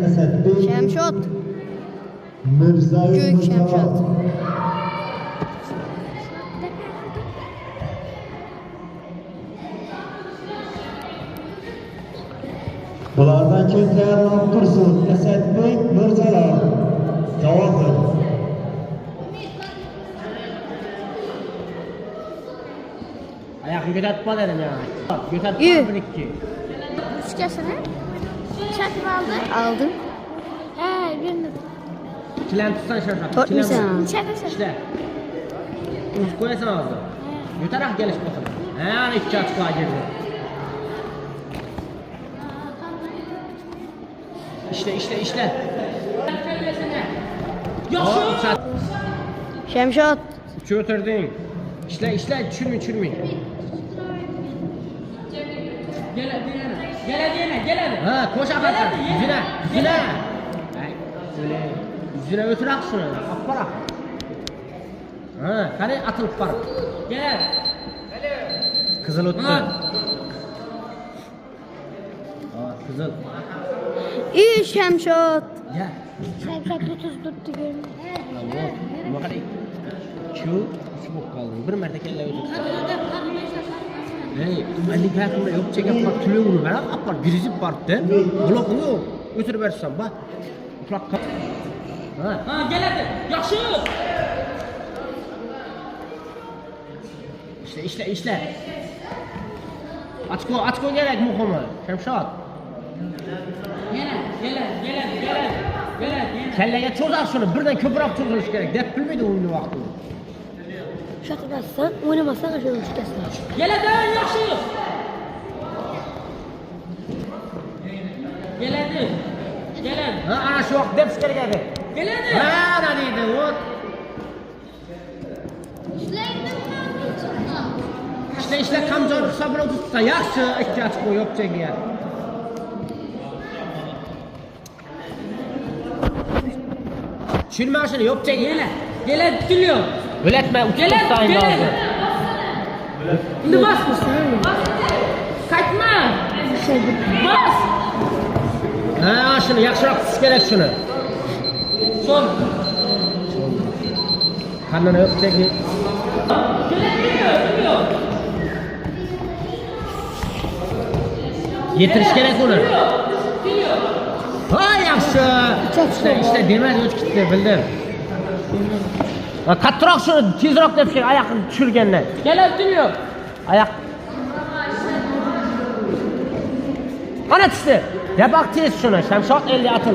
Şemşot. Mirzayev Gök Şemşot. Bulardan kim tayyorlanib tursin? Asadbek Mirzayev. Javob. Ayakını götürtme dedim ya. Götürtme İyi. bir iki. Üçkesini çatıb aldı. Aldım. Birini Çilen tutsan şarşat. Tut musun? çatıb. İşte. Tuz koyasan ağzı. Götürək geliş bakalım. Yani iki açıklığa girdi. İşte. Yaşa! Şemşot. Üçü ötürdün. İşle, çürmü. Gel. Ha, koş akarsın. Yüzüne. Öyle. Yüzüne ötürak şunu. Apparak. Ha, hani atılıp var. Gel. Kızıl öttü. Kızıl. İyi Şemşot. Gel. Şəbkət 34 görünür. Tamam. Bakın. Şu bok kaldın. Bir merde kelle ötür. Hey, Ali hayatımda yok çekip bak tülüyor bunu ben apar birisi parkta. Blok yok. Ötür versem bak. Uçak kap. Ha gel hadi. Yaxşı. İşte. Aç ko gerek muhtemel. Şemşat. Gel. Kelleye çözər şunu. Birden köpürap çözülüş gerek. Dep bilmeydi oyunu vaxtını. Şatıb atsan, oynamasan aşağı üçkesini. Gel yaxşı. Gel. Ha ana şu vaxt dep çıkar geldi. Gel. Ha ne deydi o? İşte kamzor sabır tutsa yaxşı ihtiyaç koyup çekiyor. Şunu maşını yok çekiyor. Gel diliyor. Öğretme uçup sayın lazım. Şimdi bas mısın? Kaçma. Bas. Ha şunu yaxşırak tutuş gerek şunu. Son. Karnına yok çekiyor. Yetiriş gerek onu. Ha yaxşı. İşte demedi üç gitti bildim. Kattırak şunu tezroq dep şey ayakını düşürgenden. Gel öptürüyor. Ayak. Ana düştü. Ya bak tez şuna. Şemşat 50 atıl.